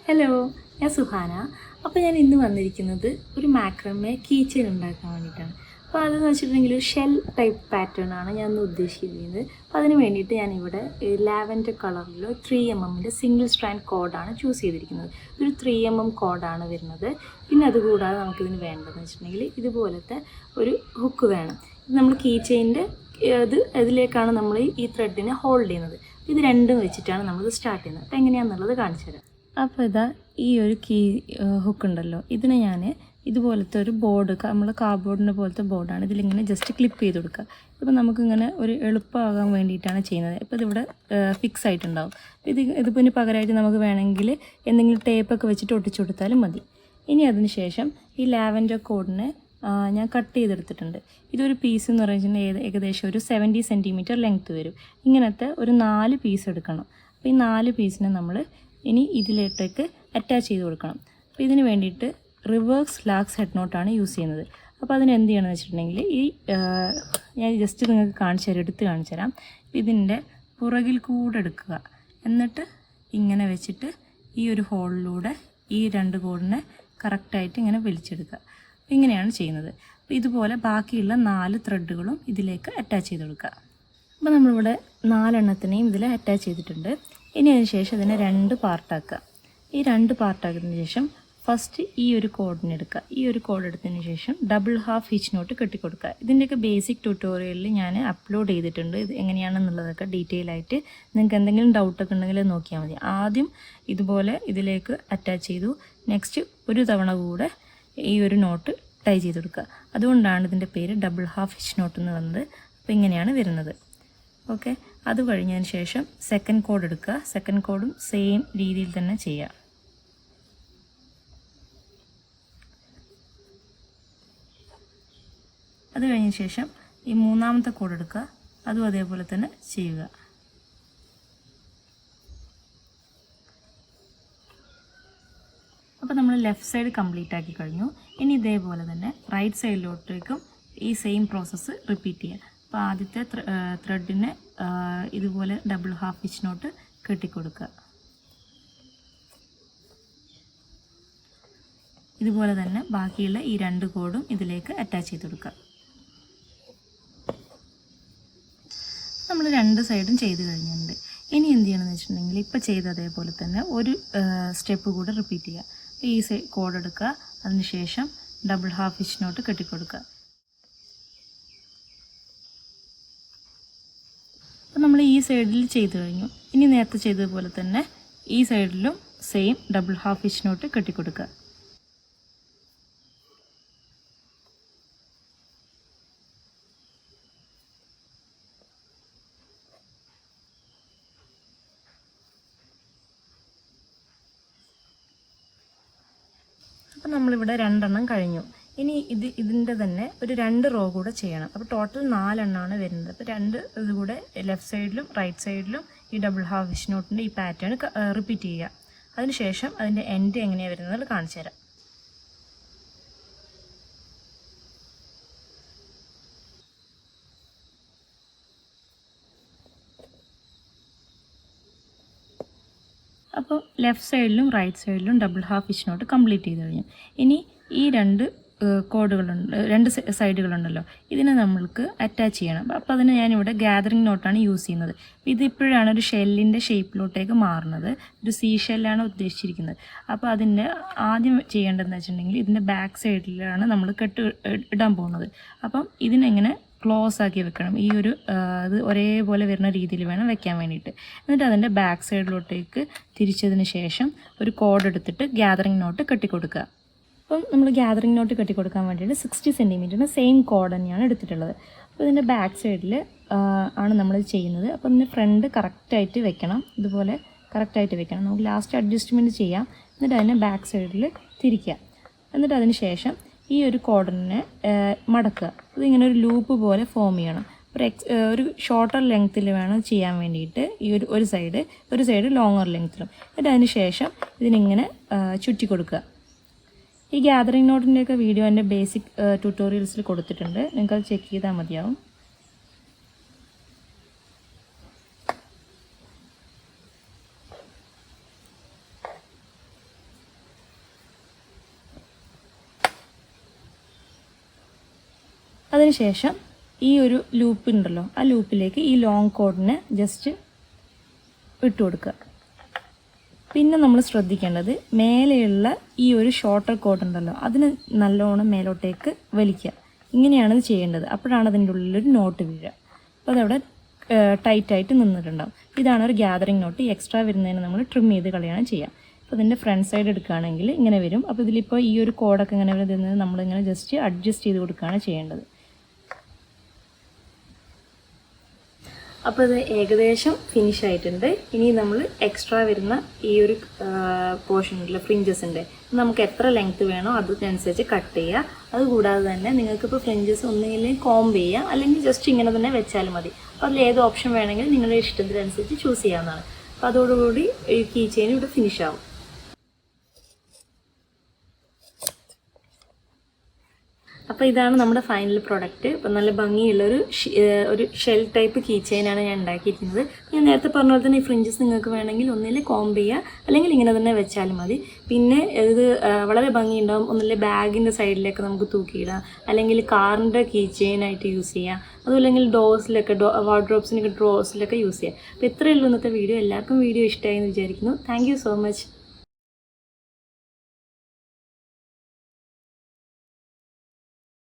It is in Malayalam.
ഹലോ, ഞാൻ സുഹാന. അപ്പോൾ ഞാൻ ഇന്ന് വന്നിരിക്കുന്നത് ഒരു മാക്രമേ കീച്ചെയിൻ ഉണ്ടാക്കാൻ വേണ്ടിയിട്ടാണ്. അപ്പോൾ അതെന്ന് വെച്ചിട്ടുണ്ടെങ്കിൽ ഒരു ഷെൽ ടൈപ്പ് പാറ്റേൺ ആണ് ഞാൻ ഇന്ന് ഉദ്ദേശിക്കുന്നത്. അപ്പോൾ അതിന് വേണ്ടിയിട്ട് ഞാനിവിടെ ലാവൻഡർ കളറിൽ 3mm സിംഗിൾ സ്ട്രാൻഡ് കോഡാണ് ചൂസ് ചെയ്തിരിക്കുന്നത്. ഒരു 3mm കോഡാണ് വരുന്നത്. പിന്നെ അതുകൂടാതെ നമുക്കിതിന് വേണ്ടതെന്ന് വെച്ചിട്ടുണ്ടെങ്കിൽ ഇതുപോലത്തെ ഒരു ഹുക്ക് വേണം. ഇത് നമ്മൾ കീച്ചെയിൻ്റെ ഇതിലേക്കാണ് നമ്മൾ ഈ ത്രെഡിനെ ഹോൾഡ് ചെയ്യുന്നത്. ഇത് രണ്ടും വെച്ചിട്ടാണ് നമ്മളിത് സ്റ്റാർട്ട് ചെയ്യുന്നത്. അപ്പോൾ എങ്ങനെയാണെന്നുള്ളത് കാണിച്ചു തരാം. അപ്പോൾ ഇതാ ഈ ഒരു ഹുക്ക് ഉണ്ടല്ലോ, ഇതിനെ ഞാൻ ഇതുപോലത്തെ ഒരു ബോർഡ്, നമ്മൾ കാർഡ്ബോർഡിൻ്റെ പോലത്തെ ബോർഡാണ്, ഇതിലിങ്ങനെ ജസ്റ്റ് ക്ലിപ്പ് ചെയ്ത് കൊടുക്കുക. ഇപ്പോൾ നമുക്കിങ്ങനെ ഒരു എളുപ്പമാകാൻ വേണ്ടിയിട്ടാണ് ചെയ്യുന്നത്. ഇപ്പോൾ ഇതിവിടെ ഫിക്സ് ആയിട്ടുണ്ടാവും. ഇതിപ്പോൾ ഇനി പകരമായിട്ട് നമുക്ക് വേണമെങ്കിൽ എന്തെങ്കിലും ടേപ്പൊക്കെ വെച്ചിട്ട് ഒട്ടിച്ചു കൊടുത്താലും മതി. ഇനി അതിന് ശേഷം ഈ ലാവൻഡർ കോഡിനെ ഞാൻ കട്ട് ചെയ്തെടുത്തിട്ടുണ്ട്. ഇതൊരു പീസ് എന്ന് പറഞ്ഞിട്ടുണ്ടെങ്കിൽ ഏകദേശം ഒരു 70 സെൻറ്റിമീറ്റർ ലെങ്ത്ത് വരും. ഇങ്ങനത്തെ ഒരു 4 പീസ് എടുക്കണം. അപ്പോൾ ഈ 4 പീസിനെ നമ്മൾ ഇനി ഇതിലേട്ടേക്ക് അറ്റാച്ച് ചെയ്ത് കൊടുക്കണം. അപ്പോൾ ഇതിന് വേണ്ടിയിട്ട് റിവേഴ്സ് ലാക്സ് ഹെഡ് നോട്ടാണ് യൂസ് ചെയ്യുന്നത്. അപ്പോൾ അതിന് എന്ത് ചെയ്യണമെന്ന് വെച്ചിട്ടുണ്ടെങ്കിൽ ഞാൻ ജസ്റ്റ് നിങ്ങൾക്ക് എടുത്ത് കാണിച്ചു തരാം. ഇതിൻ്റെ പുറകിൽ കൂടെ എടുക്കുക, എന്നിട്ട് ഇങ്ങനെ വെച്ചിട്ട് ഈ ഒരു ഹോളിലൂടെ ഈ 2 കോഡിനെ കറക്റ്റായിട്ട് ഇങ്ങനെ വലിച്ചെടുക്കുക. അപ്പോൾ ഇങ്ങനെയാണ് ചെയ്യുന്നത്. അപ്പോൾ ഇതുപോലെ ബാക്കിയുള്ള 4 ത്രെഡുകളും ഇതിലേക്ക് അറ്റാച്ച് ചെയ്ത് കൊടുക്കുക. അപ്പോൾ നമ്മളിവിടെ 4 എണ്ണത്തിനെയും ഇതിൽ അറ്റാച്ച് ചെയ്തിട്ടുണ്ട്. ഇനി അതിന് ശേഷം ഇതിനെ 2 പാർട്ടാക്കുക. ഈ 2 പാർട്ടാക്കിയതിന് ശേഷം ഫസ്റ്റ് ഈ ഒരു കോഡിനെ എടുക്കുക. ഈ ഒരു കോഡ് എടുത്തതിന് ശേഷം ഡബിൾ ഹാഫ് ഹിച്ച് നോട്ട് കെട്ടിക്കൊടുക്കുക. ഇതിൻ്റെയൊക്കെ ബേസിക് ട്യൂട്ടോറിയലിൽ ഞാൻ അപ്ലോഡ് ചെയ്തിട്ടുണ്ട്. ഇത് എങ്ങനെയാണെന്നുള്ളതൊക്കെ ഡീറ്റെയിൽ ആയിട്ട്. നിങ്ങൾക്ക് എന്തെങ്കിലും ഡൗട്ടൊക്കെ ഉണ്ടെങ്കിൽ നോക്കിയാൽ മതി. ആദ്യം ഇതുപോലെ ഇതിലേക്ക് അറ്റാച്ച് ചെയ്തു. നെക്സ്റ്റ് ഒരു തവണ കൂടെ ഈ ഒരു നോട്ട് ടൈ ചെയ്ത് കൊടുക്കുക. അതുകൊണ്ടാണ് ഇതിൻ്റെ പേര് ഡബിൾ ഹാഫ് ഹിച്ച് നോട്ട് എന്ന് വന്നത്. അപ്പോൾ ഇങ്ങനെയാണ് വരുന്നത്. ഓക്കെ, അത് കഴിഞ്ഞതിന് ശേഷം സെക്കൻഡ് കോഡ് എടുക്കുക. സെക്കൻഡ് കോഡും സെയിം രീതിയിൽ തന്നെ ചെയ്യുക. അത് കഴിഞ്ഞ ശേഷം ഈ 3ാമത്തെ കോഡ് എടുക്കുക. അതും അതേപോലെ തന്നെ ചെയ്യുക. അപ്പോൾ നമ്മൾ ലെഫ്റ്റ് സൈഡ് കംപ്ലീറ്റ് ആക്കി കഴിഞ്ഞു. ഇനി ഇതേപോലെ തന്നെ റൈറ്റ് സൈഡിലോട്ടേക്കും ഈ സെയിം പ്രോസസ്സ് റിപ്പീറ്റ് ചെയ്യുക. അപ്പോൾ ആദ്യത്തെ ത്രെഡിനെ ഇതുപോലെ ഡബിൾ ഹാഫ് ഹിച്ച് നോട്ട് കെട്ടിക്കൊടുക്കുക. ഇതുപോലെ തന്നെ ബാക്കിയുള്ള ഈ 2 കോഡും ഇതിലേക്ക് അറ്റാച്ച് ചെയ്ത് കൊടുക്കുക. നമ്മൾ 2 സൈഡും ചെയ്ത് കഴിഞ്ഞിട്ടുണ്ട്. ഇനി എന്ത് ചെയ്യണമെന്ന് വെച്ചിട്ടുണ്ടെങ്കിൽ ഇപ്പോൾ ചെയ്ത അതേപോലെ തന്നെ ഒരു സ്റ്റെപ്പ് കൂടെ റിപ്പീറ്റ് ചെയ്യുക. ഈ കോഡ് എടുക്കുക, അതിനുശേഷം ഡബിൾ ഹാഫ് ഹിച്ച് നോട്ട് കെട്ടിക്കൊടുക്കുക. അപ്പോൾ നമ്മൾ ഈ സൈഡിൽ ചെയ്ത് കഴിഞ്ഞു. ഇനി നേരത്തെ ചെയ്തതുപോലെ തന്നെ ഈ സൈഡിലും same double half hitch knot കെട്ടിക്കൊടുക്കുക. അപ്പോൾ നമ്മളിവിടെ 2 എണ്ണം കഴിഞ്ഞു. ഇനി ഇതിൻ്റെ തന്നെ ഒരു 2 റോ കൂടെ ചെയ്യണം. അപ്പോൾ ടോട്ടൽ 4 എണ്ണമാണ് വരുന്നത്. അപ്പോൾ 2 ഇതുകൂടെ ലെഫ്റ്റ് സൈഡിലും റൈറ്റ് സൈഡിലും ഈ ഡബിൾ ഹാഫ് ഹിച്ച് നോട്ടിൻ്റെ ഈ പാറ്റേൺ റിപ്പീറ്റ് ചെയ്യുക. അതിനുശേഷം അതിൻ്റെ എൻഡ് എങ്ങനെയാണ് വരുന്നത് കാണിച്ചു തരാം. അപ്പോൾ ലെഫ്റ്റ് സൈഡിലും റൈറ്റ് സൈഡിലും double half hitch knot complete ചെയ്ത് കഴിഞ്ഞു. ഇനി ഈ 2 കോഡുകളുണ്ട്, 2 സൈഡുകളുണ്ടല്ലോ, ഇതിനെ നമ്മൾക്ക് അറ്റാച്ച് ചെയ്യണം. അപ്പോൾ അതിന് ഞാനിവിടെ ഗാദറിംഗ് നോട്ടാണ് യൂസ് ചെയ്യുന്നത്. ഇതിപ്പോഴാണ് ഒരു ഷെല്ലിൻ്റെ ഷേപ്പിലോട്ടേക്ക് മാറുന്നത്. ഒരു സീ ഷെല്ലാണ് ഉദ്ദേശിച്ചിരിക്കുന്നത്. അപ്പോൾ അതിൻ്റെ ആദ്യം ചെയ്യേണ്ടതെന്ന് വെച്ചിട്ടുണ്ടെങ്കിൽ ഇതിൻ്റെ ബാക്ക് സൈഡിലാണ് നമ്മൾ ഇടാൻ പോകുന്നത്. അപ്പം ഇതിനെങ്ങനെ ക്ലോസ് ആക്കി വെക്കണം. ഈ ഒരു ഇത് ഒരേപോലെ വരുന്ന രീതിയിൽ വേണം വെക്കാൻ വേണ്ടിയിട്ട്. എന്നിട്ട് അതിൻ്റെ ബാക്ക് സൈഡിലോട്ടേക്ക് തിരിച്ചതിന് ശേഷം ഒരു കോഡ് എടുത്തിട്ട് ഗ്യാദറിംഗ് നോട്ട് കെട്ടിക്കൊടുക്കുക. അപ്പം നമ്മൾ ഗ്യാദറിംഗ് നോട്ട് കെട്ടിക്കൊടുക്കാൻ വേണ്ടിയിട്ട് 60 സെൻറ്റിമീറ്ററിന് സെയിം കോഡ് തന്നെയാണ് എടുത്തിട്ടുള്ളത്. അപ്പോൾ ഇതിൻ്റെ ബാക്ക് സൈഡിൽ ആണ് നമ്മൾ ചെയ്യുന്നത്. അപ്പോൾ ഇതിൻ്റെ ഫ്രണ്ട് കറക്റ്റായിട്ട് വെക്കണം. ഇതുപോലെ കറക്റ്റായിട്ട് വെക്കണം. നമുക്ക് ലാസ്റ്റ് അഡ്ജസ്റ്റ്മെൻറ്റ് ചെയ്യാം. എന്നിട്ട് അതിനെ ബാക്ക് സൈഡിൽ തിരിക്കുക. എന്നിട്ട് അതിന് ശേഷം ഈ ഒരു കോർഡിനെ മടക്കുക. ഇതിങ്ങനെ ഒരു ലൂപ്പ് പോലെ ഫോം ചെയ്യണം. ഒരു ഷോർട്ടർ ലെങ്ത്തിൽ വേണം ചെയ്യാൻ വേണ്ടിയിട്ട്. ഈ ഒരു സൈഡ് ലോങ്ങർ ലെങ്ത്തിലും. എന്നിട്ട് അതിന് ശേഷം ഇതിനിങ്ങനെ ചുറ്റി കൊടുക്കുക. ഈ ഗ്യാദറിംഗ് നോട്ടിൻ്റെയൊക്കെ വീഡിയോ എൻ്റെ ബേസിക് ട്യൂട്ടോറിയൽസിൽ കൊടുത്തിട്ടുണ്ട്. നിങ്ങൾക്കത് ചെക്ക് ചെയ്താൽ മതിയാവും. അതിനുശേഷം ഈ ഒരു ലൂപ്പ് ഉണ്ടല്ലോ, ആ ലൂപ്പിലേക്ക് ഈ ലോങ് കോഡിനെ ജസ്റ്റ് ഇട്ട് കൊടുക്കുക. പിന്നെ നമ്മൾ ശ്രദ്ധിക്കേണ്ടത് മേലെയുള്ള ഈ ഒരു ഷോർട്ടർ കോഡ് ഉണ്ടല്ലോ, അതിന് നല്ലോണം മേലോട്ടേക്ക് വലിക്കുക. ഇങ്ങനെയാണ് ഇത് ചെയ്യേണ്ടത്. അപ്പോഴാണ് അതിൻ്റെ ഉള്ളിലൊരു നോട്ട് വീഴുക. അപ്പോൾ അതവിടെ ടൈറ്റായിട്ട് നിന്നിട്ടുണ്ടാവും. ഇതാണ് ഒരു ഗ്യാതറിങ് നോട്ട്. ഈ എക്സ്ട്രാ വരുന്നതിന് നമ്മൾ ട്രിം ചെയ്ത് കളയാണ് ചെയ്യുക. അപ്പോൾ ഇതിൻ്റെ ഫ്രണ്ട് സൈഡ് എടുക്കുകയാണെങ്കിൽ ഇങ്ങനെ വരും. അപ്പോൾ ഇതിലിപ്പോൾ ഈ ഒരു കോഡൊക്കെ ഇങ്ങനെ വരുന്നത് നമ്മളിങ്ങനെ ജസ്റ്റ് അഡ്ജസ്റ്റ് ചെയ്ത് കൊടുക്കുകയാണ് ചെയ്യേണ്ടത്. അപ്പോൾ ഇത് ഏകദേശം ഫിനിഷ് ആയിട്ടുണ്ട്. ഇനി നമ്മൾ എക്സ്ട്രാ വരുന്ന ഈ ഒരു പോർഷനിലെ ഫ്രിഞ്ചസിൻ്റെ നമുക്ക് എത്ര ലെങ്ത് വേണോ അതിനനുസരിച്ച് കട്ട് ചെയ്യുക. അതുകൂടാതെ തന്നെ നിങ്ങൾക്കിപ്പോൾ ഫ്രിഞ്ചസ് ഒന്നുകിൽ കോംബ് ചെയ്യുക, അല്ലെങ്കിൽ ജസ്റ്റ് ഇങ്ങനെ തന്നെ വെച്ചാലും മതി. അപ്പോൾ അതിൽ ഏത് ഓപ്ഷൻ വേണമെങ്കിലും നിങ്ങളുടെ ഇഷ്ടത്തിനനുസരിച്ച് ചൂസ് ചെയ്യാവുന്നതാണ്. അപ്പോൾ അതോടുകൂടി ഈ കീ ചെയിൻ ഇവിടെ ഫിനിഷ് ആവും. അപ്പോൾ ഇതാണ് നമ്മുടെ ഫൈനൽ പ്രോഡക്റ്റ്. അപ്പോൾ നല്ല ഭംഗിയുള്ളൊരു ഷെൽ ടൈപ്പ് കീ ചെയിനാണ് ഞാൻ ഉണ്ടാക്കിയിരിക്കുന്നത്. ഞാൻ നേരത്തെ പറഞ്ഞ പോലെ തന്നെ ഈ ഫ്രിഞ്ചസ് നിങ്ങൾക്ക് വേണമെങ്കിൽ ഒന്നിൽ കോംബ് ചെയ്യുക, അല്ലെങ്കിൽ ഇങ്ങനെ തന്നെ വെച്ചാലും മതി. പിന്നെ ഇത് വളരെ ഭംഗിയുണ്ടാകും. ഒന്നിലെ ബാഗിൻ്റെ സൈഡിലേക്ക് നമുക്ക് തൂക്കിയിടാം, അല്ലെങ്കിൽ കാറിൻ്റെ കീ ചെയിനായിട്ട് യൂസ് ചെയ്യാം, അതുമല്ലെങ്കിൽ ഡോസിലൊക്കെ വാർഡ്രോബ്സിനൊക്കെ ഡ്രോസിലൊക്കെ യൂസ് ചെയ്യാം. അപ്പോൾ ഇത്രയേ ഉള്ളൂ ഇന്നത്തെ വീഡിയോ. എല്ലാവർക്കും വീഡിയോ ഇഷ്ടമായി എന്ന് വിചാരിക്കുന്നു. Thank you so much.